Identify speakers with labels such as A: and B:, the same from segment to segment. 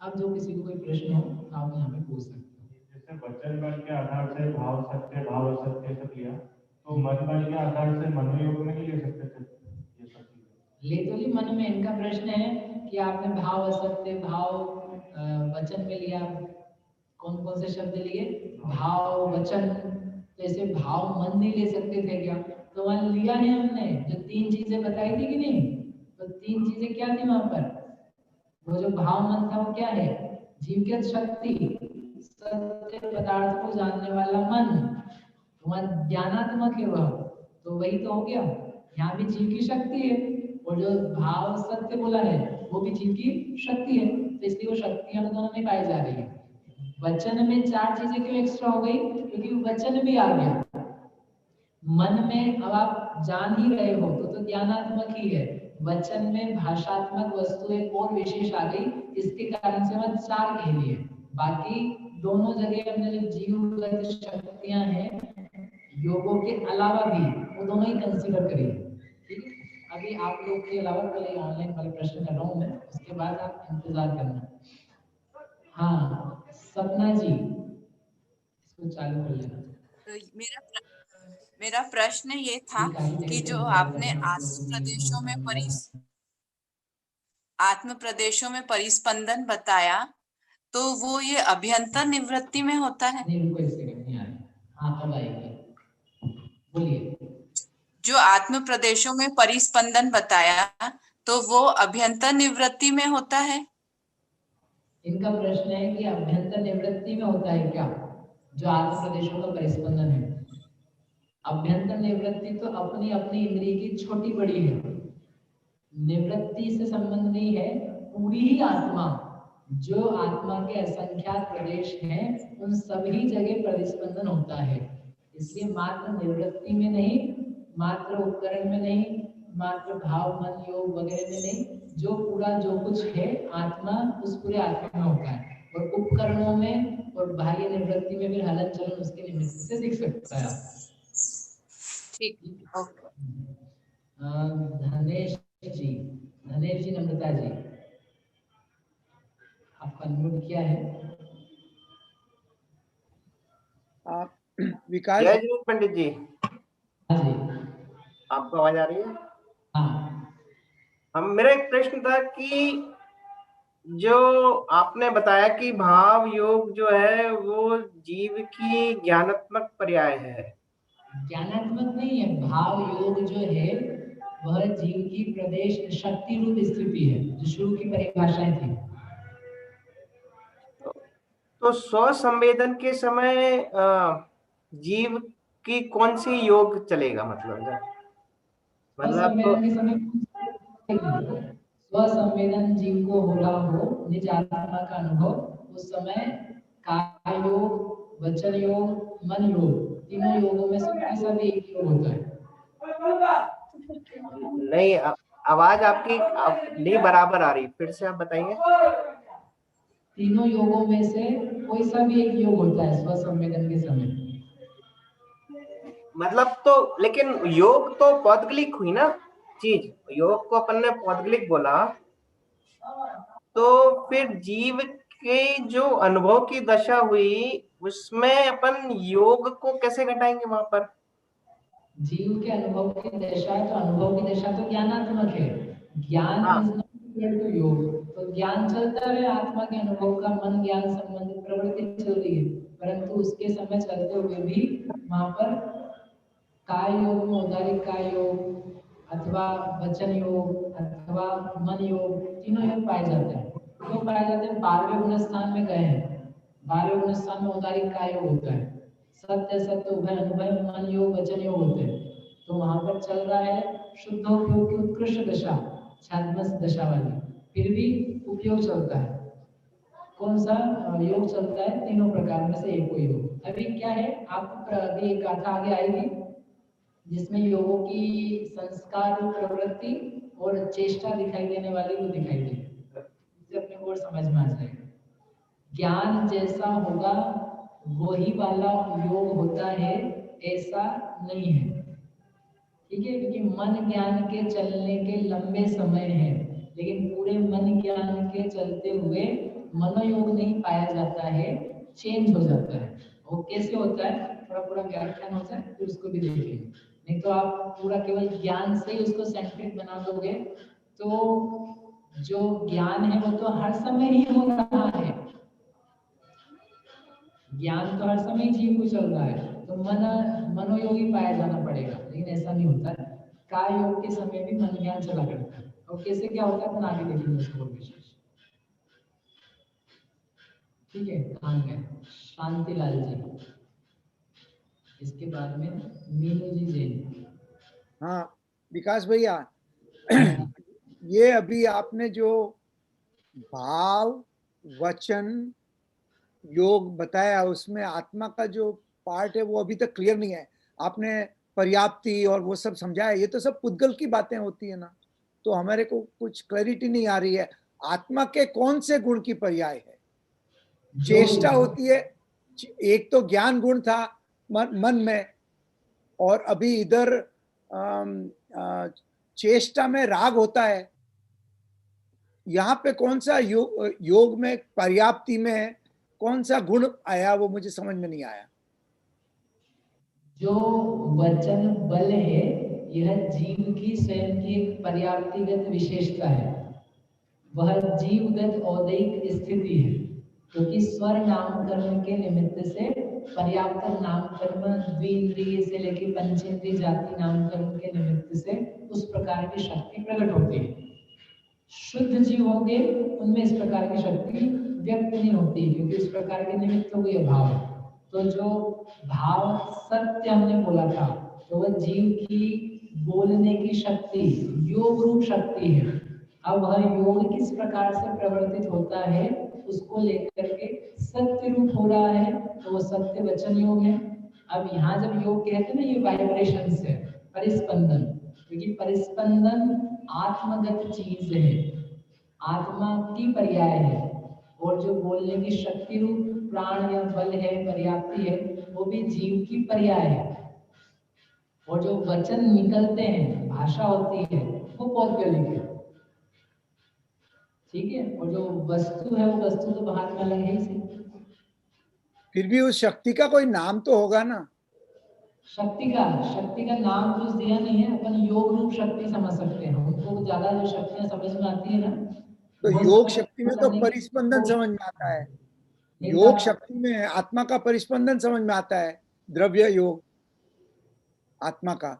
A: अब जो किसी को कोई प्रश्न हो तो आप यहाँ पे पूछ सकते हो।
B: जैसे वचन बल के आधार से भाव सत्य भाव असत्य सब लिया, तो मन बल के आधार से मनोयोग में नहीं ले सकते थे ये सब चीजें?
A: ले तो ली मन में, इनका प्रश्न है कि आपने भाव असत्य भाव वचन में लिया, कौन कौन से शब्द लिए, भाव वचन, जैसे भाव मन नहीं ले सकते थे क्या? तो वहां लिया है हमने, जो तीन चीजें बताई थी कि नहीं, तो तीन चीजें क्या थी वहां पर, वो जो भाव मन था वो क्या है, जीव की शक्ति, सत्य पदार्थ को जानने वाला मन, वहां ज्ञानात्मक है वह, तो वही तो हो गया। यहाँ भी जीव की शक्ति है, और जो भाव सत्य बोला है वो भी जीव की शक्ति है, तो इसलिए वो शक्तियां दोनों में पाई जा रही है। वचन में चार चीजें क्यों एक्स्ट्रा हो गई, क्योंकि वचन भी आ गया। मन में अब आप जान ही रहे हो तो ज्ञानात्मक ही है, वचन में भाषात्मक वस्तु एक और विशेष आ गई, इसके कारण से वह चार कह लिए। बाकी दोनों जगह हमने जो जीवगत शक्तियां हैं योगों के अलावा भी, वो दोनों ही कंसीडर करिए। ठीक है, अभी आप लोग के अलावा पहले ऑनलाइन वाले प्रश्न कर रहा हूँ मैं, उसके बाद आप इंतजार करना। हाँ सपना जी, इसको चालू कर लेना।
C: तो मेरा प्रश्न ये था कि जो आपने आत्म प्रदेशों में परिस्पंदन बताया, तो वो ये अभ्यंतर निवृत्ति में होता है?
A: नहीं रुको, एक सेकंड, नहीं आ रही। हाँ अब आएगी, बोलिए।
C: जो आत्म प्रदेशों में परिस्पंदन बताया, तो वो अभ्यंतर निवृत्ति में होता है?
A: इनका प्रश्न है कि अभ्यंतर निवृत्ति में होता है क्या, जो आत्म प्रदेशों का परिस्पंदन है। अभ्यंतर निवृत्ति तो अपनी अपनी इंद्रिय की छोटी बड़ी है, निवृत्ति से संबंध नहीं है, पूरी ही आत्मा, जो आत्मा के असंख्यात प्रदेश हैं उन सभी जगह परिस्पंदन होता है। इसलिए मात्र निवृत्ति में नहीं, मात्र उपकरण में नहीं, मात्र भाव मन योग वगैरह में नहीं, जो पूरा जो कुछ है आत्मा, उस पूरे आत्मा में होता है। और उपकरणों में और बाह्य निवृत्ति में भी हलन चलन उसके निमित्त से दिख सकता है।
C: ठीक, ओके।
A: धनेश जी, धनेश जी, नम्रता जी, आपका अनम्यूट किया है।
D: आप विकास
E: जय जी पंडित जी,
A: हाँ जी,
E: आपको आवाज आ रही है?
A: हाँ
E: मेरा एक प्रश्न था कि जो आपने बताया कि भाव योग जो है वो जीव की ज्ञानात्मक पर्याय है।
A: ज्ञानात्मक नहीं है, भाव योग जो है वह जीव की प्रदेश शक्ति रूप स्थिति है, जो शुरू की परिभाषाएं थी।
E: तो स्व संवेदन के समय जीव की कौन सी योग चलेगा, मतलब
A: संवेदन के समय स्व संवेदन जीव को हो रहा हो, निज आत्मा का अनुभव, उस समय काय योग, वचन योग, मन योग, तीनों योगों में से कोई सा भी एक योग होता है।
E: नहीं, आवाज आपकी नहीं बराबर आ रही, फिर से आप बताइए।
A: तीनों योगों में से कोई सा भी एक योग होता है स्व संवेदन के समय।
E: मतलब तो लेकिन योग तो पौद्गलिक हुई ना चीज, योग को अपन ने पौद्गलिक बोला, तो फिर जीव के जो अनुभव की दशा हुई उसमें अपन योग को कैसे घटाएंगे वहां पर?
A: जीव के अनुभव की दशा, तो अनुभव की दशा तो ज्ञानात्मक है, ज्ञान इज नॉट इक्वल टू योग। तो ज्ञान चलता है आत्मा के अनुभव का, मन ज्ञान संबंधित प्रवृत्ति चल रही है, परंतु उसके समय चलते हुए भी वहां पर काय योग में उदारिक काय योग अथवा वचन योग अथवा मन योग, तीनों योग पाए जाते हैं। क्यों पाए जाते हैं? 12वें गुण स्थान में गए हैं, 12वें गुण स्थान में उदारिक काय योग होता है, सत्य सत्य उभय अनुभय मन योग वचन योग होते हैं। तो वहां पर चल रहा है शुद्धोपयोग की उत्कृष्ट दशा, छात्मस दशा वाली, फिर भी उपयोग चलता है। कौन सा योग चलता है? तीनों प्रकार में से एक कोई योग। अभी क्या है, आपको अभी एक गाथा आगे आएगी जिसमें योगों की संस्कार प्रवृत्ति और चेष्टा दिखाई देने वाली वो दिखाई देगी, इससे अपने को समझ में आ जाएगा। ज्ञान जैसा होगा वही वाला योग होता है, ऐसा नहीं है, ठीक है? क्योंकि मन ज्ञान के चलने के लंबे समय है, लेकिन पूरे मन ज्ञान के चलते हुए मनोयोग नहीं पाया जाता है, चेंज हो जाता है। वो कैसे होता है, थोड़ा पूरा व्याख्यान होता है, फिर उसको भी देखेंगे। नहीं तो आप पूरा केवल ज्ञान से ही उसको सेंट्रिक बना दोगे तो जो ज्ञान है वो तो हर समय ही हो रहा है, ज्ञान तो हर समय जीव को चल रहा है, तो मनोयोगी पाया जाना पड़ेगा। लेकिन ऐसा नहीं होता है, काय योग के समय भी मन ज्ञान चला करता है। और कैसे क्या होता है अपन आगे देखेंगे उसको विशेष। ठीक है, कहाँ गए शांतिलाल जी, इसके बाद में मीनू जी जैन।
D: हाँ विकास भैया, ये अभी आपने जो भाव वचन योग बताया उसमें आत्मा का जो पार्ट है वो अभी तक क्लियर नहीं है। आपने पर्याप्ति और वो सब समझाया, ये तो सब पुद्गल की बातें होती है ना, तो हमारे को कुछ क्लैरिटी नहीं आ रही है। आत्मा के कौन से गुण की पर्याय है? चेष्टा होती है, एक तो ज्ञान गुण था मन में, और अभी इधर चेष्टा में राग होता है। यहाँ पे कौन सा योग में पर्याप्ति में कौन सा गुण आया, वो मुझे समझ में नहीं आया।
A: जो वचन बल है यह जीव की स्वयं की एक पर्याप्तिगत विशेषता है, वह जीवगत औदैहिक स्थिति है, क्योंकि स्वर नाम कर्म के निमित्त से पर्याप्त नाम कर्म द्विंद्रिय से लेकर पंचेंद्रिय जाति नाम कर्म के निमित्त से उस प्रकार की शक्ति प्रकट होती है। शुद्ध जीव होंगे उनमें इस प्रकार की शक्ति व्यक्त नहीं होती, क्योंकि इस प्रकार के निमित्त हो गए भाव। तो जो भाव सत्य हमने बोला था, तो वह जीव की बोलने की शक्ति योग रूप शक्ति है। अब वह योग किस प्रकार से प्रवर्तित होता है उसको लेकर के सत्य रूप हो रहा है, तो वो सत्य वचन योग है। अब यहाँ जब योग कहते हैं ना, ये वाइब्रेशन से परिस्पंदन, क्योंकि परिस्पंदन आत्मगत चीज है, आत्मा की पर्याय है। और जो बोलने की शक्ति रूप प्राण या बल है, पर्याप्ति है, वो भी जीव की पर्याय है। और जो वचन निकलते हैं, भाषा होती है, वो पौद्गलिक है। ठीक है, और जो वस्तु है वो वस्तु तो बाहर में अलग है ही।
D: फिर भी उस शक्ति का कोई नाम तो होगा ना।
A: शक्ति का नाम कुछ दिया नहीं है, अपन योग रूप शक्ति समझ सकते हैं। हमको ज्यादा जो शक्तियां समझ में आती है ना,
D: तो योग शक्ति में तो परिस्पंदन समझ में आता है, योग शक्ति में आत्मा का परिस्पंदन समझ में आता है, द्रव्य योग आत्मा का,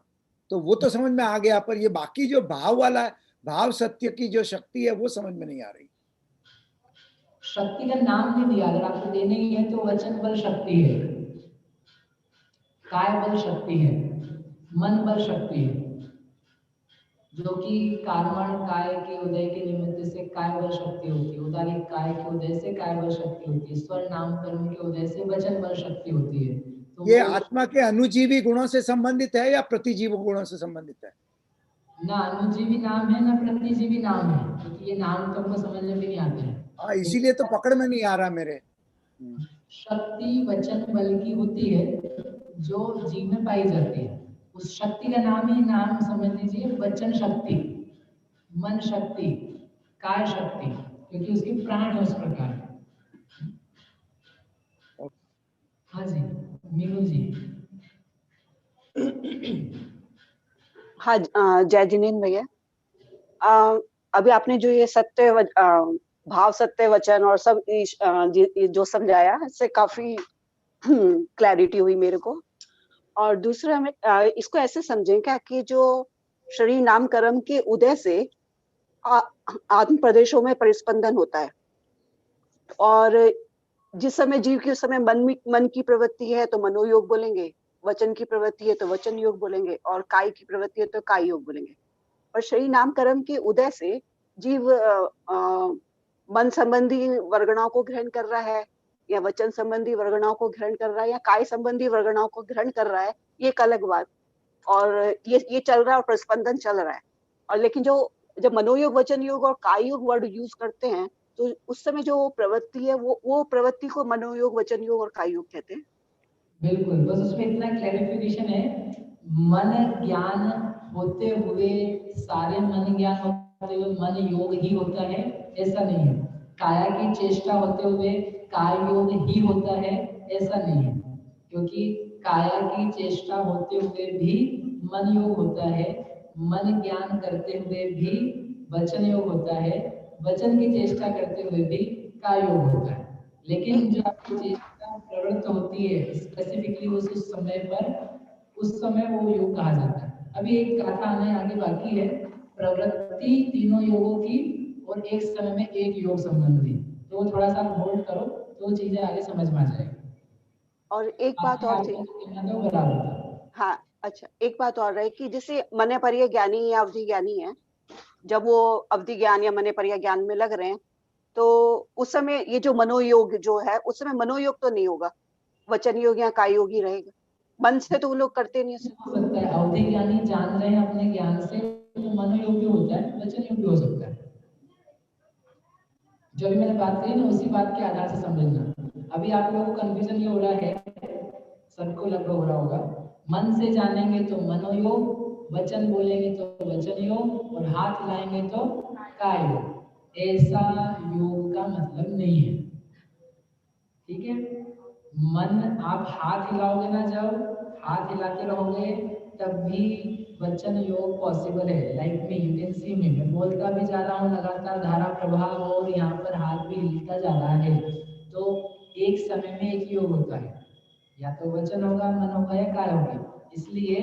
D: तो वो तो समझ में आ गया। पर ये बाकी जो भाव वाला, भाव सत्य की जो शक्ति है वो समझ में नहीं आ रही।
A: शक्ति का नाम नहीं दिया, अगर आपको देने ही है तो वचन बल शक्ति है, काय बल शक्ति है, मन बल शक्ति है, जो कि कार्मण काय के उदय के निमित्त से काय बल शक्ति होती है, उदारी काय के उदय से काय बल शक्ति होती है, स्वर नाम कर्म के उदय से वचन बल शक्ति होती है। तो
D: ये आत्मा के अनुजीवी गुणों से संबंधित है या प्रतिजीव गुणों से संबंधित है?
A: ना अनुजीवी नाम है ना प्रतिजीवी नाम है, क्योंकि ये नाम तो हमको समझ में भी नहीं आते हैं।
D: हाँ, इसीलिए तो पकड़ में नहीं आ रहा मेरे।
A: शक्ति वचन बल की होती है जो जीव में पाई जाती है, उस शक्ति का नाम ही नाम समझ लीजिए, वचन शक्ति, मन शक्ति, काय शक्ति, क्योंकि उसके प्राण है उस प्रकार। हाँ जी मीनू जी।
F: हाँ जय जिनेन्द्र भैया, अभी आपने जो ये सत्य भाव सत्य वचन और सब जो समझाया, इससे काफी क्लैरिटी हुई मेरे को। और दूसरा में इसको ऐसे समझें क्या कि जो शरीर नाम कर्म के उदय से आत्म प्रदेशों में परिस्पंदन होता है, और जिस समय जीव के उस समय मन की प्रवृत्ति है तो मनोयोग बोलेंगे, वचन की प्रवृत्ति है तो वचन योग बोलेंगे, और काय की प्रवृत्ति है तो काय योग बोलेंगे। और शरीर नाम कर्म के उदय से जीव मन संबंधी वर्गणाओं को ग्रहण कर रहा है, या वचन संबंधी वर्गणाओं को ग्रहण कर रहा है, या काय संबंधी वर्गणाओं को ग्रहण कर रहा है, ये एक अलग बात। और ये चल रहा है और प्रस्पंदन चल रहा है। और लेकिन जब मनोयोग वचन योग और काय योग वर्ड यूज करते हैं, तो उस समय जो प्रवृत्ति है वो प्रवृत्ति को मनोयोग वचन योग और काय योग कहते हैं।
A: बिल्कुल, बस उसमें इतना क्लैरिफिकेशन है, मन ज्ञान होते हुए सारे मन ज्ञान होते हुए मन योग ही होता है, ऐसा नहीं है। काया की चेष्टा होते हुए काय योग ही होता है, ऐसा नहीं है, क्योंकि काया की चेष्टा होते हुए भी मन योग होता है, मन ज्ञान करते हुए भी वचन योग होता है, वचन की चेष्टा करते हुए भी काय योग होता है। लेकिन जो आपकी चेष्टा प्रवृत्त होती है स्पेसिफिकली उस समय पर, उस समय वो योग कहा जाता है। अभी एक गाथा आने आगे बाकी है, प्रवृत्ति तीनों योगों की और एक समय में एक योग संबंधी, तो थोड़ा सा होल्ड करो तो चीजें आगे समझ में आ जाएगी।
F: और एक बात और थी,
A: तो बराबर।
F: हाँ अच्छा, एक बात और है कि जैसे मने परिय ज्ञानी या अवधि ज्ञानी है, जब वो अवधि ज्ञान या मने परिय ज्ञान में लग रहे हैं, तो उस समय ये जो मनोयोग जो है, उस समय मनोयोग तो नहीं होगा, वचन योग या काय योग ही रहेगा, मन से तो वो लोग करते नहीं
A: हो सकता है अवधि ज्ञानी जान रहे हैं अपने ज्ञान से, तो मनोयोग भी होता है, वचन योग भी हो सकता है। जो भी मैंने बात कही ना, उसी बात के आधार से समझना। अभी आप लोगों को कंफ्यूजन ये हो रहा है, सबको लगभग हो रहा होगा, मन से जानेंगे तो मनोयोग, वचन बोलेंगे तो वचन योग, और हाथ लाएंगे तो काय योग। ऐसा योग का मतलब नहीं है, ठीक है। मन आप हाथ हिलाओगे ना, जब हाथ हिलाते रहोगे तब भी वचन योग पॉसिबल है। लाइफ में यू कैन सी मी, मैं बोलता भी जा रहा हूँ लगातार धारा प्रभाव, और यहाँ पर हाथ भी हिलता जा रहा है, तो एक समय में एक योग होता है, या तो वचन होगा, मन होगा, या काय होगी। इसलिए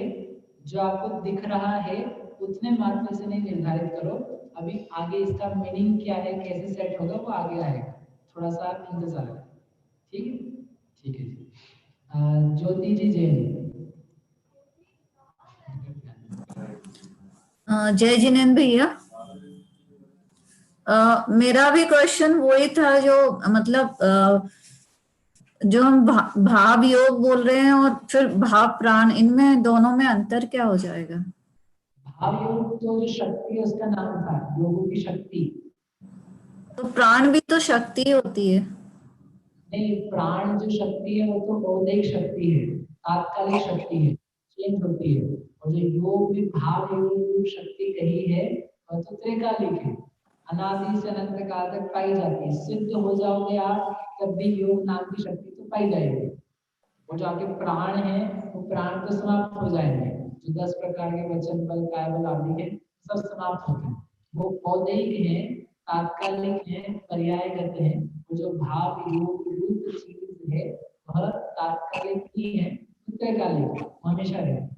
A: जो आपको दिख रहा है उतने मात्र से नहीं निर्धारित करो, अभी आगे इसका मीनिंग क्या है, कैसे सेट होगा, वो आगे आएगा, थोड़ा सा इंतजार करें, ठीक है। ठीक है जी, ज्योति जी जैन।
G: जय जिनेन्द्र भैया, मेरा भी क्वेश्चन वही था, जो मतलब जो हम भाव योग बोल रहे हैं और फिर भाव प्राण, इनमें दोनों में अंतर क्या हो जाएगा?
A: भाव योग तो जो शक्ति है उसका नाम था, योगों की शक्ति।
G: तो प्राण भी तो शक्ति होती है।
A: नहीं, प्राण जो शक्ति है वो तो बौद्धिक शक्ति है, तात्कालिक शक्ति है, चेंज होती है। और जो योग भी भाव योग शक्ति कही है वह तो त्रिकालिक है, अनादि से अनंत काल तक पाई जाती है। सिद्ध हो जाओगे आप तब भी योग नाम की शक्ति तो पाई जाएगी। वो जो आपके प्राण है वो प्राण तो समाप्त हो जाएंगे, जो 10 प्रकार के वचन बल काय बल आदि है सब समाप्त होते हैं। वो बौद्धिक है, तात्कालिक है, पर्यायगत है। वो जो भाव योग रूप चीज है वह तात्कालिक ही है, त्रिकालिक, हमेशा रहे।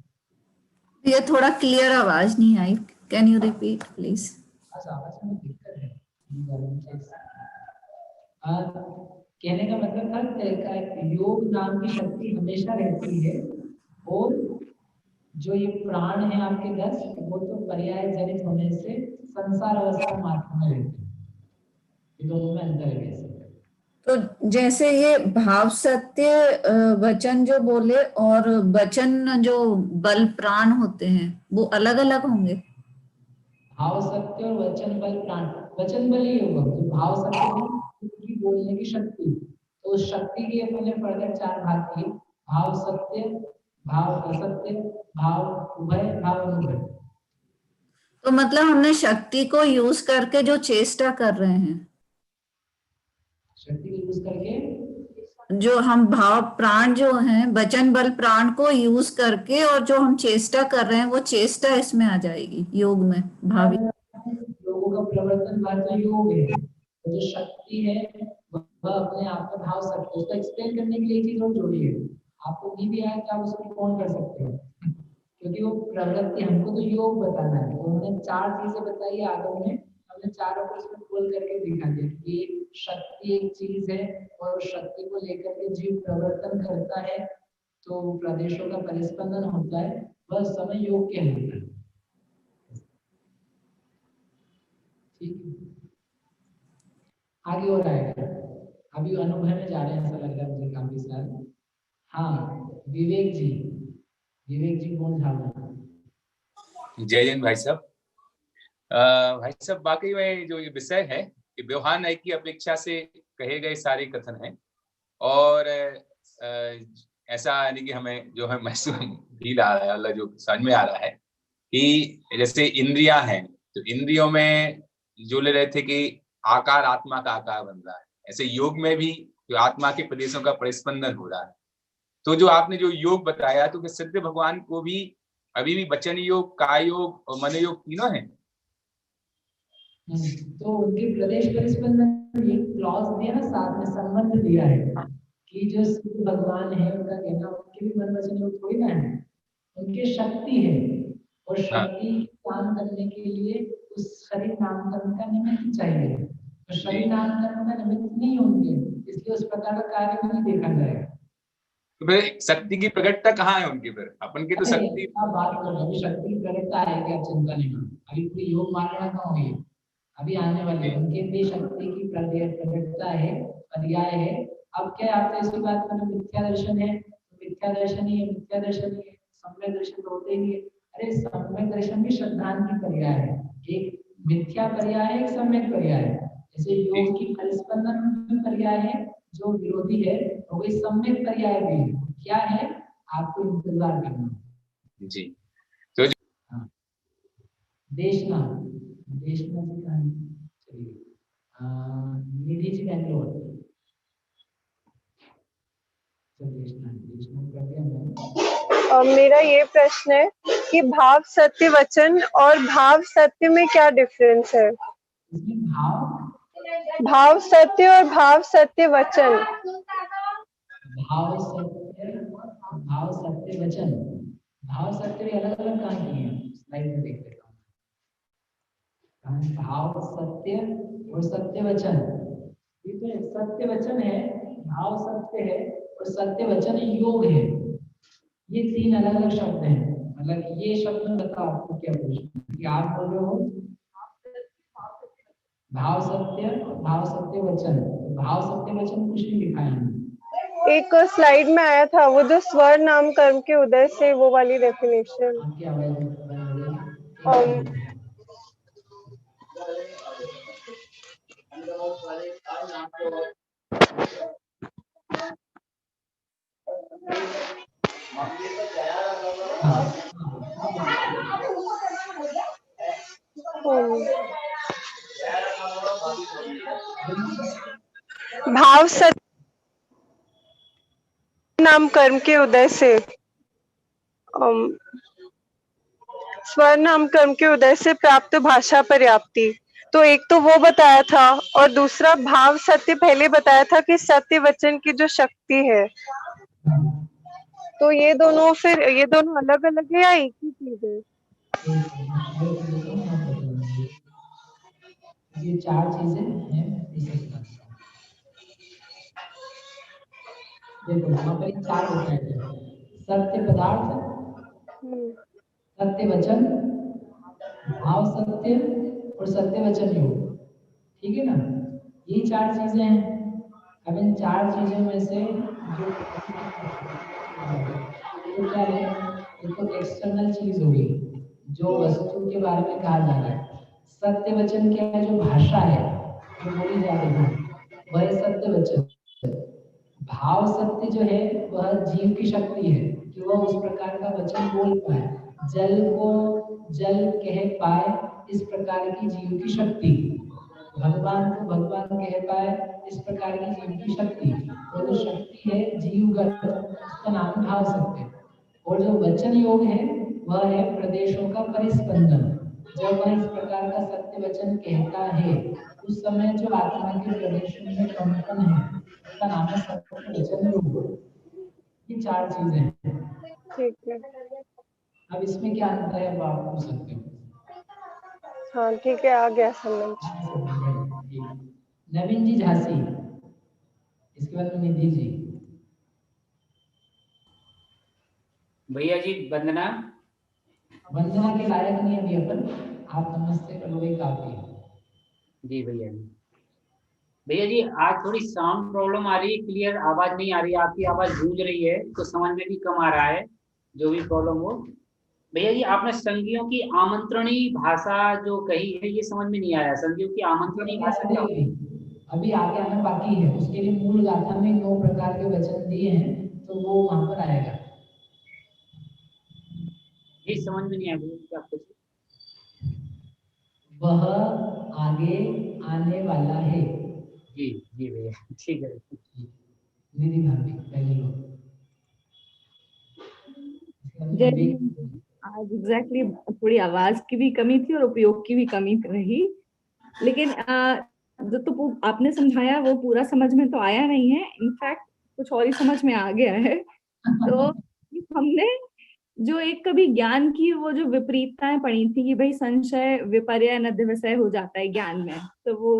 G: ये थोड़ा क्लियर आवाज नहीं आई, कैन यू रिपीट प्लीज?
A: आवाज में दिक्कत है, कहने का मतलब था योग नाम की शक्ति हमेशा रहती है, और जो ये प्राण है आपके 10 वो तो पर्याय जनित होने से संसार अवस्था मात्र में रहते हैं, ये दोनों में अंतर है। कैसे?
G: तो जैसे ये भाव सत्य वचन जो बोले और वचन जो बल प्राण होते हैं वो अलग अलग होंगे?
A: भाव सत्य और वचन बल प्राण, वचन बल ही होगा, तो भाव सत्य की बोलने की शक्ति, तो उस शक्ति की अपने फर्दर 4 भाग किए, भाव सत्य, भाव असत्य, भाव उभय, भाव अनुभय।
G: तो मतलब हमने शक्ति को यूज करके जो चेष्टा कर रहे हैं,
A: शक्ति को यूज करके
G: जो हम भाव प्राण जो हैं, वचन बल प्राण को यूज करके, और जो हम चेष्टा कर रहे हैं वो चेष्टा इसमें आ जाएगी योग में, भावी
A: लोगों का प्रवर्तन भाव तो योग है, तो जो शक्ति है वह अपने आप में भाव सकते, उसको एक्सप्लेन करने के लिए चीज और जोड़ी है। आपको नहीं भी आया तो आप उसको कौन कर सकते हो, क्योंकि वो प्रवृत्ति हमको तो योग बताना है, तो उन्होंने 4 चीजें बताई है आगम में, हमने चारों को उसमें खोल करके दिखा दिया कि शक्ति एक चीज है, और शक्ति को लेकर के जीव प्रवर्तन करता है, तो प्रदेशों का परिस्पंदन होता है, वह समय योग कहलाता है। आगे और आएगा, अभी अनुभव में जा रहे हैं, ऐसा लग रहा है मुझे काफी साल। हाँ विवेक जी कौन था?
H: जय जैन भाई साहब। भाई साहब, वाकई में जो ये विषय है कि व्यवहार न्याय की अपेक्षा से कहे गए सारे कथन हैं, और ऐसा यानी कि हमें जो है महसूस फील आ रहा है, अल्लाह जो समझ में आ रहा है कि जैसे इंद्रियां हैं, तो इंद्रियों में जो ले रहे थे कि आकार आत्मा का आकार बन रहा है, ऐसे योग में भी जो आत्मा के प्रदेशों का परिस्पंदन हो रहा है। तो जो आपने जो योग बताया, तो सत्य भगवान को भी अभी भी वचन योग, काय योग और मन योग तीनों हैं।
A: तो उनके प्रदेश परिस्पंदन एक क्लॉज दिया ना, साथ में संबंध दिया है कि जो सिद्ध भगवान है उनका कहना उनके भी मन वचन योग थोड़ी ना है, उनकी शक्ति है और शक्ति काम करने के लिए उस शरीर नामकरण का निमित्त चाहिए। तो शरीर नामकरण का निमित्त नहीं होंगे, इसलिए उस प्रकार का कार्य नहीं देखा जाएगा।
H: तो फिर शक्ति की प्रकटता कहाँ है उनकी? फिर अपन की तो शक्ति
A: बात कर रहे हैं, शक्ति की प्रकटता है कि आप चिंता नहीं करो, अभी पूरी योग मार्गना कहाँ हुई, अभी आने वाले उनके भी शक्ति की प्रकटता है, पर्याय है। अब क्या आप तो इसी बात में मिथ्या दर्शन है, मिथ्या दर्शन ही है, मिथ्या दर्शन ही है, सम्यक दर्शन तो होते ही है। अरे सम्यक दर्शन भी श्रद्धांत की पर्याय है, एक मिथ्या पर्याय है, एक सम्यक पर्याय है। जैसे योग की परिस्पंदन पर्याय है, जो विरोधी है, तो वही सम्यक पर्याय भी है। क्या है, आपको इंतजार करना
H: जी। तो
A: देशना जी कहानी चलिए, निधि जी बैंगलोर, देशना कर दिया मैंने।
I: मेरा ये प्रश्न है कि भाव सत्य वचन और भाव सत्य में क्या डिफरेंस है? भाव सत्य और भाव सत्य वचन।
A: भाव सत्य वचन, भाव सत्य भी अलग अलग कहानी है, स्लाइड में देख लेता हूँ। भाव सत्य और सत्य वचन, ये तो सत्य वचन है, भाव सत्य है और सत्य वचन योग है। ये तीन अलग अलग शब्द हैं। मतलब ये शब्द में बताओ आपको क्या पूछना कि आप बोल रहे हो भाव सत्य वचन, भाव सत्य वचन कुछ नहीं लिखा है।
I: एक स्लाइड में आया था वो जो स्वर नाम कर्म के उदय से, वो वाली डेफिनेशन।
A: आपकी आवाज बंद हो गई।
I: भाव सत्य नाम कर्म के उदय से, स्वर नाम कर्म के उदय से प्राप्त भाषा पर्याप्ति, तो एक तो वो बताया था, और दूसरा भाव सत्य पहले बताया था कि सत्य वचन की जो शक्ति है। तो ये दोनों अलग अलग है या एक ही चीज है?
A: ये चार चीजें हैं। देखो यहाँ पर चार बताए थे, सत्य पदार्थ, सत्य वचन, भाव सत्य और सत्य वचन योग। ठीक है ना, ये चार चीजें हैं। अब इन चार चीजों में से जो तो क्या है, एक तो एक्सटर्नल चीज होगी जो वस्तु के बारे में कहा जा रहा है। सत्य वचन क्या है, जो भाषा है जो बोली जा रही है वह सत्य वचन। भाव सत्य जो है वह जीव की शक्ति है कि वह उस प्रकार का वचन बोल पाए, जल को जल कह पाए, इस प्रकार की जीव की शक्ति। भगवान को भगवान कह पाए, इस प्रकार की जीव की शक्ति। और जो शक्ति है जीवगत, उसका नाम भाव सत्य। और जो वचन योग है वह है प्रदेशों का परिस्पंदन। जब वह इस प्रकार का सत्य वचन कहता है उस समय जो आत्मा के प्रदेशों में कंपन है उसका नाम है सत्य वचन योग। ये चार चीजें हैं।
I: ठीक है,
A: अब इसमें क्या अंतर है वो आप पूछ सकते हो।
I: हाँ ठीक है, आ गया समझ।
A: नवीन जी झांसी, इसके बाद में निधि जी।
J: भैया जी वंदना
A: के लायक नहीं अभी अपन, आप नमस्ते करोगे काफी है।
J: जी भैया जी आज थोड़ी साउंड प्रॉब्लम आ रही है, क्लियर आवाज नहीं आ रही है, आपकी आवाज गूंज रही है, तो समझ में भी कम आ रहा है, जो भी प्रॉब्लम हो। भैया जी आपने संज्ञों की आमंत्रणी भाषा जो कही है ये समझ में नहीं आया, संज्ञों की आमंत्रणी भाषा क्या?
A: अभी आगे आना बाकी है, उसके लिए मूल गाथा में 9 प्रकार के वचन दिए हैं, तो वो वहां पर आएगा।
J: ये समझ में नहीं आया क्या कुछ?
A: वह आगे आने वाला है।
J: जी जी भैया, ठीक है।
A: निधि भाभी पहले लो।
K: जय हिंद। आज एग्जैक्टली थोड़ी आवाज की भी कमी थी और उपयोग की भी कमी रही, लेकिन जो तो आपने समझाया वो पूरा समझ में तो आया नहीं है, इनफैक्ट कुछ और ही समझ में आ गया है। तो हमने जो एक कभी ज्ञान की वो जो विपरीतताएं पढ़ी थी कि भाई संशय विपर्य नध्यवसय हो जाता है ज्ञान में, तो वो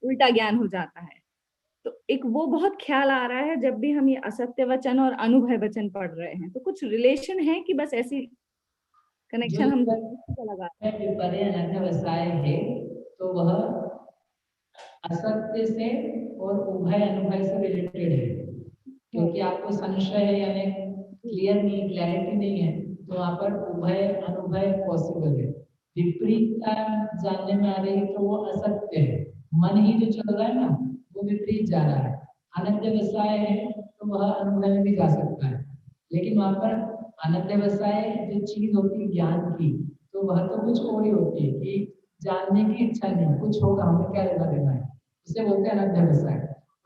K: उल्टा ज्ञान हो जाता है। तो एक वो बहुत ख्याल आ रहा है जब भी हम ये असत्य वचन और अनुभय वचन पढ़ रहे हैं, तो कुछ रिलेशन है कि बस ऐसी कनेक्शन हम लगा
A: विपर्य नध्यवसाय है, तो वह असत्य से और उभय अनुभय से रिलेटेड है, क्योंकि आपको संशय है यानी क्लियर नहीं, क्लैरिटी नहीं है, तो वहाँ पर उभय अनुभय पॉसिबल है। विपरीतता जानने में आ रही है तो वो असत्य है, मन ही जो चल रहा है ना वो विपरीत जा रहा है। अनध्यवसाय है तो वह अनुभव में भी जा सकता है, लेकिन वहाँ पर अनध्यवसाय जो चीज होती है ज्ञान की, तो वह तो कुछ और ही होती है कि जानने की इच्छा नहीं, कुछ होगा हमें क्या लेना देना है, उसे बोलते हैं अनध्यवसाय।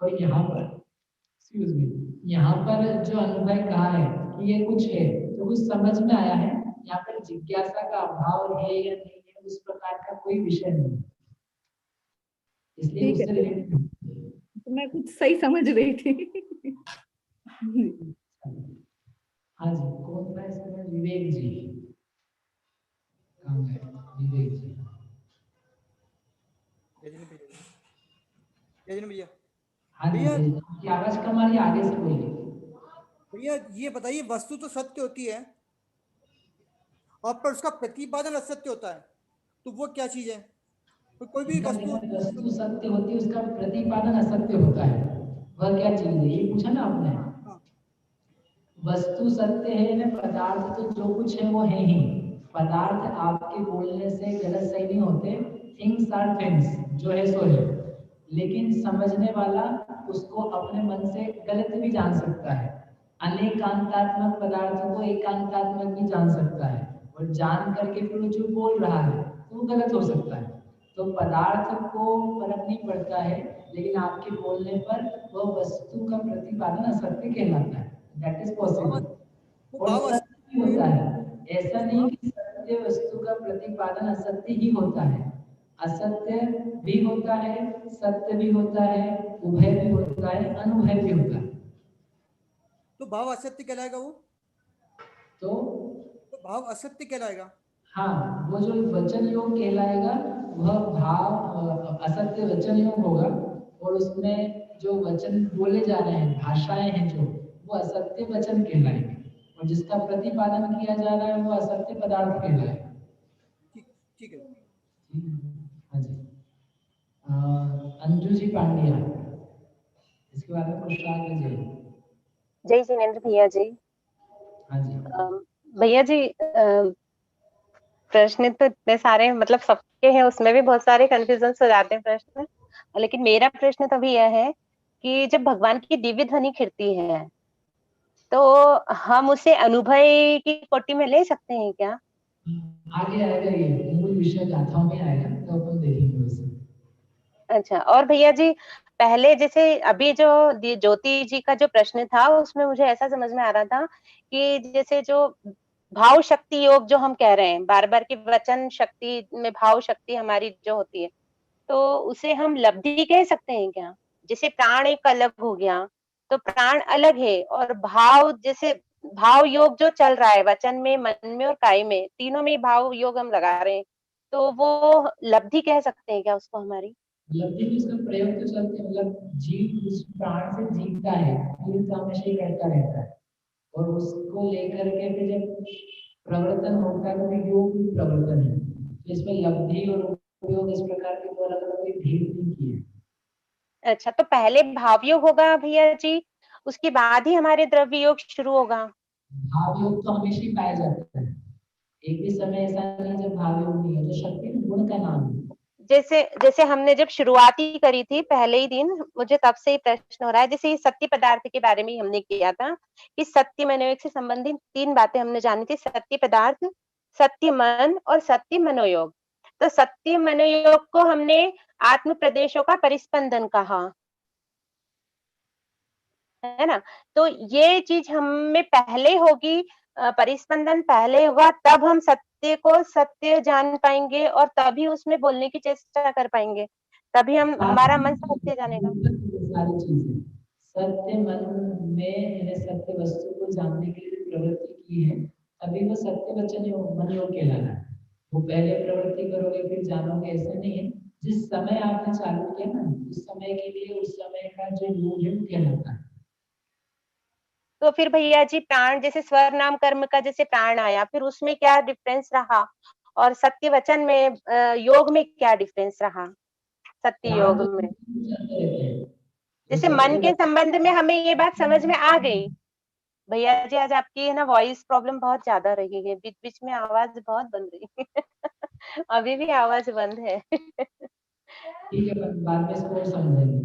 A: और यहाँ पर एक्सक्यूज मी, यहाँ पर जो अनुभव कहा है कि ये कुछ है तो कुछ समझ में आया है, यहाँ पर जिज्ञासा का अभाव है या नहीं है उस प्रकार का कोई विषय नहीं, इसलिए उससे रिलेटेड
K: तो मैं कुछ सही समझ रही थी।
A: हाँ जी, कौन था इसमें? विवेक जी काम है, विवेक जी।
L: भैया
A: हाँ जी की आवाज कम आ रही है, आगे से बोलिए।
L: भैया ये बताइए, वस्तु तो सत्य होती है और पर उसका प्रतिपादन असत्य होता है, तो वो क्या चीज है? तो कोई भी
A: वस्तु सत्य होती है, उसका प्रतिपादन असत्य होता है, वह क्या चीज है ये पूछा ना आपने। वस्तु सत्य है ना, पदार्थ तो जो कुछ है वो है ही, पदार्थ आपके बोलने से गलत सही नहीं होते, थिंग्स आर थिंग्स, जो है सो है, लेकिन समझने वाला उसको अपने मन से गलत भी जान सकता है। अनेकांतात्मक पदार्थ को एकांतात्मक भी जान सकता है, और जान करके फिर वो जो बोल रहा है तो वो गलत हो सकता है। तो पदार्थ को फर्क नहीं पड़ता है, लेकिन आपके बोलने पर वह वस्तु का प्रतिपादन असत्य कहलाता है, दैट इज पॉसिबल। और सत्य होता है, ऐसा नहीं कि सत्य वस्तु का प्रतिपादन असत्य ही होता है, असत्य भी होता है, सत्य भी होता है, उभय भी होता है, अनुभय भी होता है।
L: तो भाव असत्य कहलाएगा वो?
A: तो
L: भाव असत्य कहलाएगा?
A: हाँ, वो जो वचन योग कहलाएगा वह भाव असत्य वचन योग होगा, और उसमें जो वचन बोले जा रहे हैं, भाषाएं हैं जो, वो असत्य वचन कहलाएंगे, और जिसका प्रतिपादन किया जा रहा है वो असत्य पदार्थ कहलाएगा।
L: ठीक है।
A: हाँ जी, अंजू जी पांड्या, इसके बारे में कुछ लीजिए।
M: जय जिनेंद्र भैया जी।
A: हाँ जी
M: भैया जी, प्रश्न तो इतने सारे मतलब सबके हैं, उसमें भी बहुत सारे कंफ्यूजन हो जाते हैं प्रश्न, लेकिन मेरा प्रश्न तो भी यह है कि जब भगवान की दिव्य ध्वनि खिड़ती है तो हम उसे अनुभव की कोटि में ले सकते हैं क्या?
A: आगे आएगा, ये मूल विषय गाथाओं में आएगा तो अपन देखेंगे उसे।
M: अच्छा, और भैया जी पहले जैसे अभी जो ज्योति जी का जो प्रश्न था उसमें मुझे ऐसा समझ में आ रहा था कि जैसे जो भाव शक्ति योग जो हम कह रहे हैं बार बार की वचन शक्ति में भाव शक्ति हमारी जो होती है, तो उसे हम लब्धि कह सकते हैं क्या? जैसे प्राण एक अलग हो गया, तो प्राण अलग है, और भाव जैसे भाव योग जो चल रहा है वचन में, मन में और काया में, तीनों में भाव योग हम लगा रहे हैं, तो वो लब्धि कह सकते हैं क्या उसको हमारी?
A: लब्धि भी उसका प्रयोग तो चलते हैं, मतलब जीव उस प्राण से जीवता है, पूरी हमेशा ही करता रहता है, और उसको लेकर के फिर जब प्रवर्तन होता है तो योग भी प्रवर्तन है, तो इसमें लब्धि और उपयोग इस प्रकार के दो अलग अलग भेद नहीं किए।
M: अच्छा, तो पहले भाव योग होगा भैया जी, उसके बाद ही हमारे द्रव्य योग शुरू होगा?
A: भाव योग तो हमेशा ही पाया जाता है, एक भी समय ऐसा नहीं जब भाव योग नहीं है, तो शक्ति गुण का नाम है।
M: जैसे जैसे हमने जब शुरुआती करी थी पहले ही दिन, मुझे तब से ही प्रश्न हो रहा है, जैसे ये सत्य पदार्थ के बारे में हमने किया था कि सत्य मनोयोग से संबंधित 3 बातें हमने जानी थी, सत्य पदार्थ, सत्य मन और सत्य मनोयोग। तो सत्य मनोयोग को हमने आत्म प्रदेशों का परिस्पंदन कहा, है ना। तो ये चीज हमें पहले होगी, परिस्पंदन पहले होगा, तब हम सत्य को सत्य जान पाएंगे और तभी उसमें बोलने की चेष्टा कर पाएंगे, तभी हम हमारा मन सत्य जानेगा।
A: सारी चीजें सत्य मन में यानी सत्य वस्तु को जानने के लिए प्रवृत्ति की है, तभी वो सत्य वचन मन योग कहलाना है। वो पहले प्रवृत्ति करोगे फिर जानोगे, ऐसा नहीं है। जिस समय आपने चालू किया ना, उस समय के लिए उस समय का जो योग है वो कहलाता है।
M: तो फिर भैया जी प्राण, जैसे स्वर नाम कर्म का जैसे प्राण आया, फिर उसमें क्या डिफरेंस रहा, और सत्य वचन में योग में क्या डिफरेंस रहा, सत्य योग में? जैसे मन के संबंध में हमें ये बात समझ में आ गई। भैया जी आज आपकी है ना वॉइस प्रॉब्लम बहुत ज्यादा रही है, बीच बीच में आवाज बहुत बंद रही है अभी भी आवाज बंद है
A: ठीक है, बाद में इसको समझेंगे।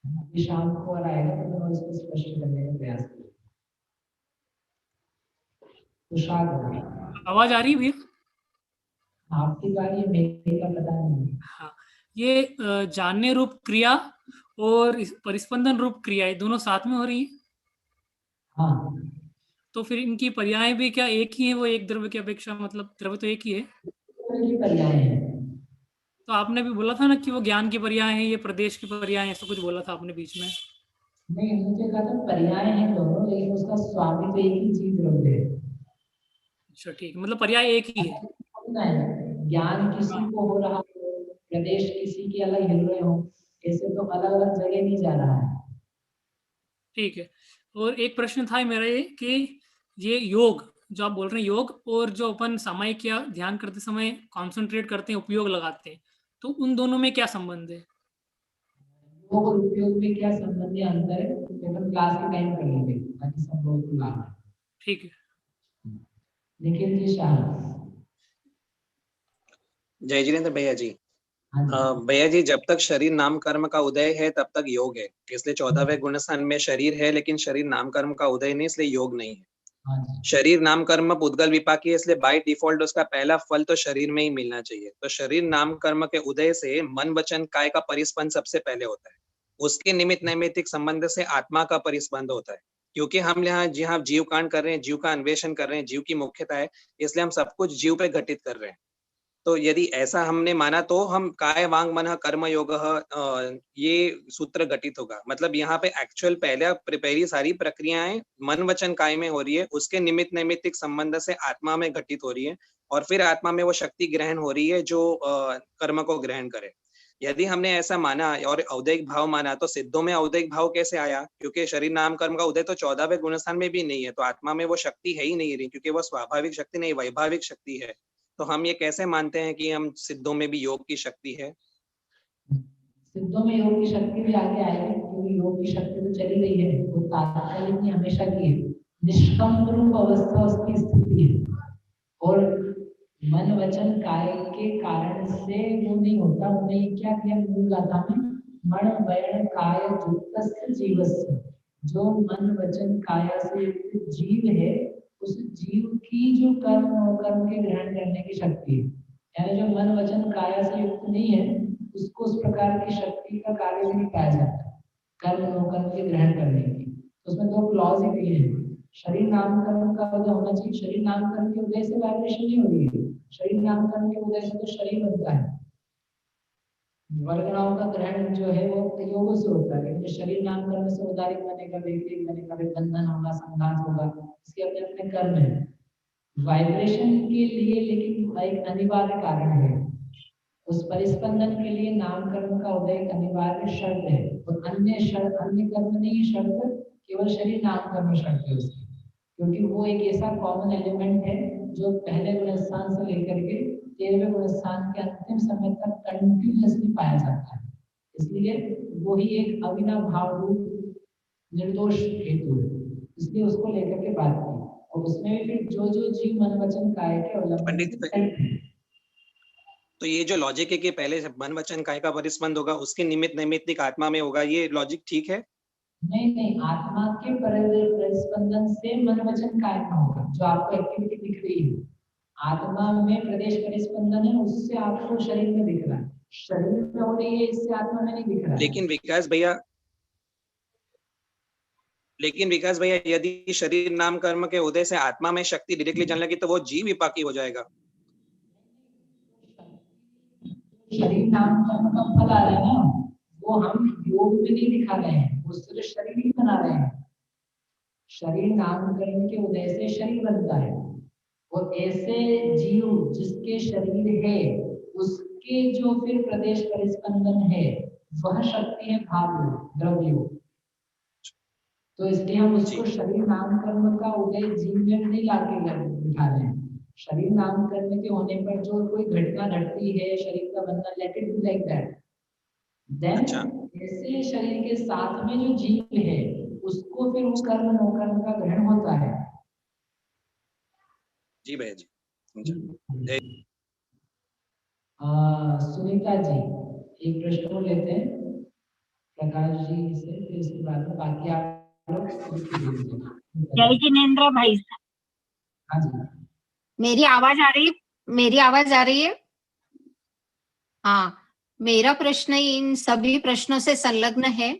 A: अभी शाम को और आएगा तो मैं इसको स्पष्ट करने का प्रयास करूंगा।
N: आवाज आ रही है भैया?
A: आपकी बारी है, मेरे का पता नहीं।
N: हाँ, ये जानने रूप क्रिया और परिस्पंदन रूप क्रिया, ये दोनों साथ में हो रही है?
A: हाँ।
N: तो फिर इनकी पर्याय भी क्या एक ही है, वो एक द्रव्य की अपेक्षा, मतलब द्रव्य तो एक ही है?
A: पर्याय है।
N: तो आपने भी बोला था ना कि वो ज्ञान की पर्याय है, ये प्रदेश की पर्याय है, ऐसा कुछ बोला था आपने बीच में।
A: नहीं, मुझे कहा था पर्याय है दोनों, लेकिन उसका स्वामी तो एक ही चीज द्रव्य है।
N: अच्छा ठीक है, मतलब पर्याय एक ही है।
A: ज्ञान किसी को हो रहा हो, प्रदेश किसी की अलग हिल रहे हो, ऐसे तो अलग अलग जगह नहीं जा रहा है।
N: ठीक है, और एक प्रश्न था मेरा ये कि ये योग जो आप बोल रहे हैं, योग और जो अपन सामायिक या ध्यान करते समय कॉन्सेंट्रेट करते हैं, उपयोग लगाते हैं, तो उन दोनों में क्या संबंध है?
A: योग और उपयोग में क्या संबंध है, अंतर है, अपन क्लास के टाइम कर लेंगे ताकि सब लोग को लाभ है।
N: ठीक है।
A: निखिल जी शाह।
O: जय जिनेन्द्र भैया जी। भैया जी, जब तक शरीर नाम कर्म का उदय है तब तक योग है, इसलिए 14वें गुणस्थान में शरीर है, लेकिन शरीर नाम कर्म का उदय नहीं, इसलिए योग नहीं है। शरीर नाम कर्म पुद्गल विपाकी है, इसलिए बाय डिफॉल्ट उसका पहला फल तो शरीर में ही मिलना चाहिए। तो शरीर नाम कर्म के उदय से मन वचन काय का परिस्पंद सबसे पहले होता है, उसके निमित्त नैमित्तिक संबंध से आत्मा का परिस्पंद होता है। क्योंकि हम यहाँ जहाँ जीव कांड कर रहे हैं, जीव का अन्वेषण कर रहे हैं, जीव की मुख्यता है, इसलिए हम सब कुछ जीव पे घटित कर रहे हैं। तो यदि ऐसा हमने माना तो हम काय वांग मन कर्म योग ये सूत्र घटित होगा। मतलब यहाँ पे एक्चुअल पहली सारी प्रक्रियाएं मन वचन काय में हो रही है, उसके निमित्त नैमित्तिक संबंध से आत्मा में घटित हो रही है, और फिर आत्मा में वो शक्ति ग्रहण हो रही है जो कर्म को ग्रहण करे। यदि हमने ऐसा माना और औदैहिक भाव माना, तो सिद्धों में औदैहिक भाव कैसे आया? क्योंकि शरीर नाम कर्म का उदय तो 14वें गुणस्थान में भी नहीं है, तो आत्मा में वो शक्ति है ही नहीं रही, क्योंकि वो स्वाभाविक शक्ति नहीं, वैभाविक शक्ति है। तो हम ये कैसे मानते हैं कि हम सिद्धों में भी योग की शक्ति है?
A: सिद्धों में योग की शक्ति भी आगे आएगी, क्योंकि योग की शक्ति तो चली गई है, वो तात्कालिक नहीं, हमेशा की है। निष्कंप रूप अवस्था उसकी स्थिति है, और मन वचन काय के कारण से वो नहीं होता। उन्हें क्या किया मूल गाथा में, मन वर्ण काय युक्तस्य जीवस्य, जो मन वचन काया से युक्त जीव है, उस जीव की जो कर्म और कर्म के ग्रहण करने की शक्ति है, यानी जो मन वचन काया से युक्त नहीं है, उसको उस प्रकार की शक्ति का कार्य नहीं पाया जाता कर्म और कर्म के ग्रहण करने की। उसमें दो क्लॉज ही दिए हैं। शरीर नाम कर्म का उदय होना चाहिए, शरीर नाम कर्म के उदय से वाइब्रेशन नहीं हो रही है, शरीर नाम कर्म के उदय से तो शरीर बनता है। वर्गणाओं का ग्रहण जो है वो योग से होता है, लेकिन शरीर नाम कर्म से उदारित बनेगा, वैक्रिक बनेगा, बंधन होगा, संघात होगा, इसके अपने अपने कर्म है। वाइब्रेशन के लिए लेकिन एक अनिवार्य कारण है, उस परिस्पंदन के लिए नाम कर्म का उदय एक अनिवार्य शर्त है, और अन्य कर्म नहीं शर्त, केवल शरीर नाम कर्म शर्त है उसकी, क्योंकि वो एक ऐसा कॉमन एलिमेंट है जो पहले गुणस्थान से लेकर के 13वें गुणस्थान के अंतिम समय तक कंटिन्यूअसली पाया जाता है। इसलिए वो ही एक अविनाभाव रूप निर्दोष हेतु है, इसलिए उसको लेकर के बात की। और उसमें भी फिर जो जो जीव मन वचन काय के अवलंबन,
O: तो ये जो लॉजिक है कि पहले मन वचन काय का परिस्पंद होगा, उसके निमित्त नैमित्तिक आत्मा में होगा, ये लॉजिक ठीक है?
A: नहीं, आत्मा के परिस्पंदन से मन वचन काय का होगा, जो आपको एक्टिविटी दिख रही है, आत्मा में प्रदेश परिस्पंदन है, उससे आपको शरीर में दिख रहा है, शरीर में हो रही है, इससे आत्मा में नहीं दिख रहा है।
O: लेकिन विकास भैया यदि शरीर नाम कर्म के उदय से आत्मा में शक्ति डायरेक्टली जलने लगी तो वो जीव विपाकी हो जाएगा।
A: शरीर नाम कर्म का फल आ रहा है ना, वो हम योग में नहीं दिखा रहे हैं, उससे तो शरीर ही बना रहे हैं। शरीर नाम कर्म के उदय से शरीर बनता है, और ऐसे जीव जिसके शरीर है उसके जो फिर प्रदेश परिस्पंदन है वह शक्ति है भाव योग, द्रव्य योग। तो इसलिए हम उसको शरीर नाम कर्म का उदय जीव में नहीं लाके बिठा रहे हैं। शरीर नाम कर्म के होने पर जो कोई घटना घटती है, शरीर का बनना, let it be like that. Then ऐसे शरीर के साथ में जो जीव है उसको फिर वो कर्म नो कर्म का ग्रहण होता है।
O: जी भैया जी।
A: सुनीता जी एक प्रश्न को लेते हैं प्रकाश जी से, फिर इसके बाद में बाकी आप लोग।
P: जय जिनेंद्र भाई साहब।
A: हाँ जी,
P: मेरी आवाज आ रही है? मेरी आवाज आ रही है? हाँ, मेरा प्रश्न इन सभी प्रश्नों से संलग्न है।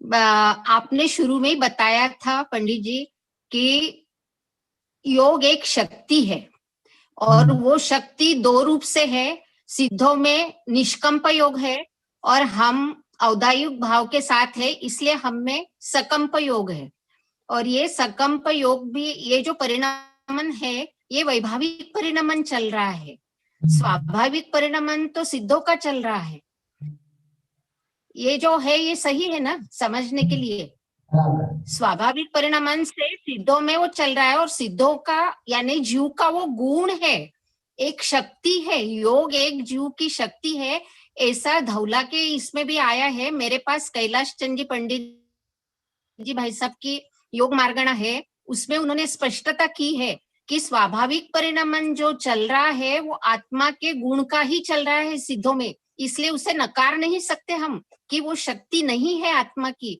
P: आपने शुरू में ही बताया था पंडित जी कि योग एक शक्ति है और वो शक्ति दो रूप से है। सिद्धों में निष्कंप योग है और हम औदायुक भाव के साथ है, इसलिए हम में सकंप योग है। और ये सकंप योग भी, ये जो परिणामन है ये वैभाविक परिणामन चल रहा है, स्वाभाविक परिणामन तो सिद्धों का चल रहा है। ये जो है ये सही है ना समझने के लिए? स्वाभाविक परिणामन से सिद्धों में वो चल रहा है और सिद्धों का यानी जीव का वो गुण है, एक शक्ति है। योग एक जीव की शक्ति है, ऐसा धौला के इसमें भी आया है। मेरे पास कैलाश चंद जी पंडित जी भाई साहब की योग मार्गणा है, उसमें उन्होंने स्पष्टता की है कि स्वाभाविक परिणामन जो चल रहा है वो आत्मा के गुण का ही चल रहा है सिद्धों में, इसलिए उसे नकार नहीं सकते हम कि वो शक्ति नहीं है आत्मा की।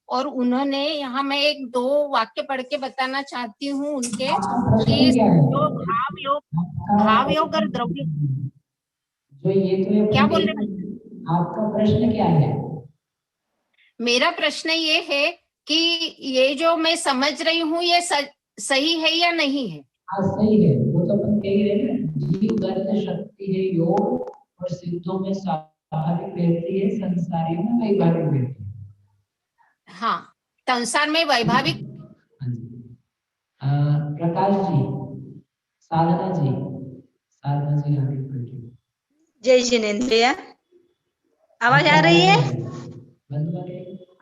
P: और उन्होंने यहाँ मैं एक दो वाक्य पढ़ के बताना चाहती हूँ उनके कि जो भाव योग और द्रव्य,
A: जो ये तो
P: क्या बोल रहे हैं?
A: आपका प्रश्न क्या है?
P: मेरा प्रश्न ये है कि ये जो मैं समझ रही हूँ ये सही है या नहीं है?
A: हाँ सही है, वो तो अपन कह रहे हैं ना, जीव गत शक्ति है योग और सिद्धों में स्वाभाविक रहती है, संसारी में वैभाविक रहती है।
P: हाँ, संसार में वैभाविक।
A: प्रकाश जी, साधना जी आगे बढ़िए।
P: जय जिनेंद्र, आवाज आ रही है?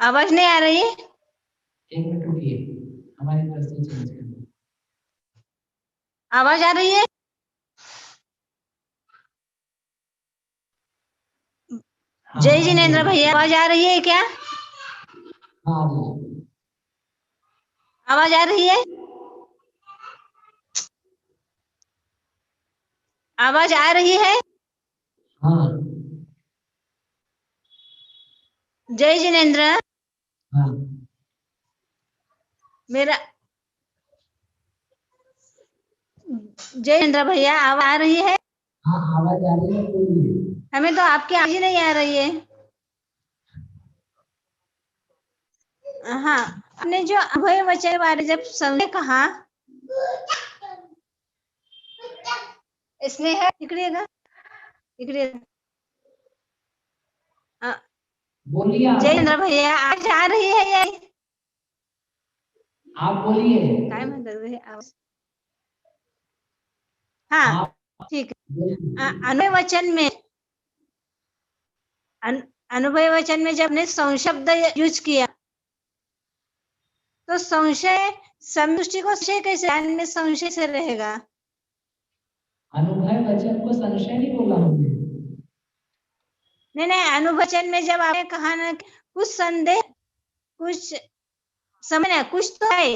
P: आवाज नहीं आ रही है?
A: एक मिनट रुकिए, हमारी तरफ से चेंज करना।
P: आवाज आ रही है? जय जिनेंद्र भैया, आवाज आ रही है क्या?
A: हाँ जी,
P: आवाज आ रही है? आवाज आ रही है?
A: हाँ।
P: जय जिनेंद्र।
A: हाँ।
P: मेरा जय जिनेंद्र भैया आवाज आ रही है?
A: हाँ आवाज आ रही है।
P: हमें तो आपकी आवाज ही नहीं आ रही है। हाँ, आपने जो अभय वचन बारे जब सबने कहा, इसने है इकड़िएगा
A: बोलिए।
P: जय इंद्र भैया आज आ रही है ये?
A: आप बोलिए।
P: काय म्हणतात हे आवाज? हाँ ठीक है। अनुभव वचन में जब ने संशब्द यूज किया तो संशय समदृष्टि को संशय कैसे ज्ञान में संशय से रहेगा?
A: अनुभव वचन को संशय नहीं बोला हमने।
P: नहीं, अनुभवचन में जब आपने कहा ना कुछ संदेह कुछ समझ कुछ तो है,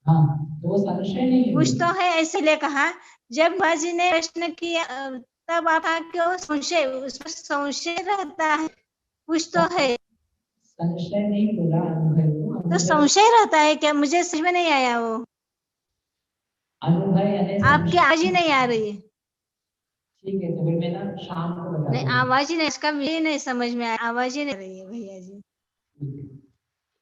A: हाँ, तो वो संशय नहीं है,
P: कुछ तो है इसलिए कहा। जब भाजी ने प्रश्न किया तब आप क्यों संशय, उसमें संशय रहता है, कुछ तो है,
A: संशय नहीं बोला। अनुभव
P: तो संशय रहता है क्या? मुझे समझ में नहीं आया वो।
A: अनुभव यानी
Q: आपकी आवाज ही नहीं आ रही है।
A: ठीक है, तो फिर मैं ना शाम को बता
Q: नहीं,
A: दूंगा।
Q: आवाज ही नहीं, इसका मुझे नहीं समझ में आया, आवाज ही नहीं आ रही है भैया जी।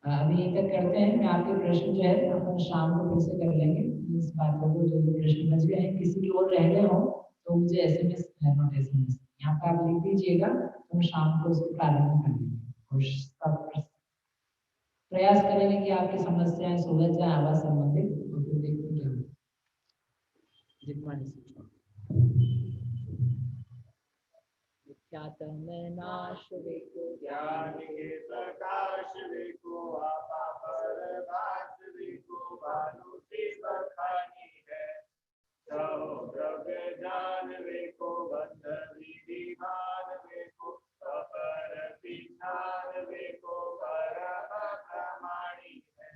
A: अभी तक करते हैं, मैं आपके प्रश्न जो है अपन शाम को फिर से कर लेंगे इस बात को। जो जो प्रश्न बच गए हैं, किसी की और रह गए हो तो मुझे एसएमएस, नोट एसएमएस यहाँ पे आप लिख दीजिएगा, तो हम शाम को उसको प्रारंभ कर देंगे। और सब प्रयास करेंगे कि आपकी समस्याएं सुलझ जाए आवाज संबंधित, तो फिर देखते हैं क्या होता है। जितना ख्यातम नाश वेको
B: ज्ञान के प्रकाश वेको आपा पर भास वेको भानु से बखानी है। सहो द्रव्य जान वेको बंध विधि मान वेको अपर पिछान वेको परम प्रमाणी है।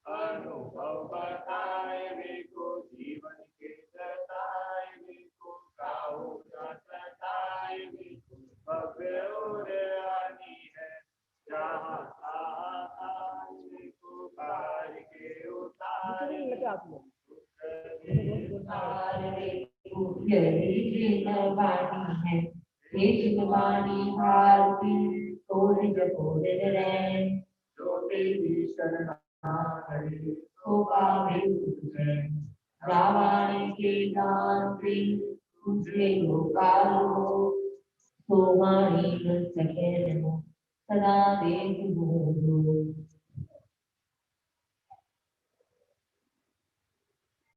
B: अनुभव बताए वेको जीवन के जताए वेको काहू न सताए वेको भव्य और आनी है। जहाँ आए वेको पार के उतारे
A: वाणी भारती तोड़ जपोड़ रहे
B: ज्योति भीषण हरि
A: तो पावे उठे रावण के गांधी तुझे लोकालो तो मारी सके सदा देख बोलो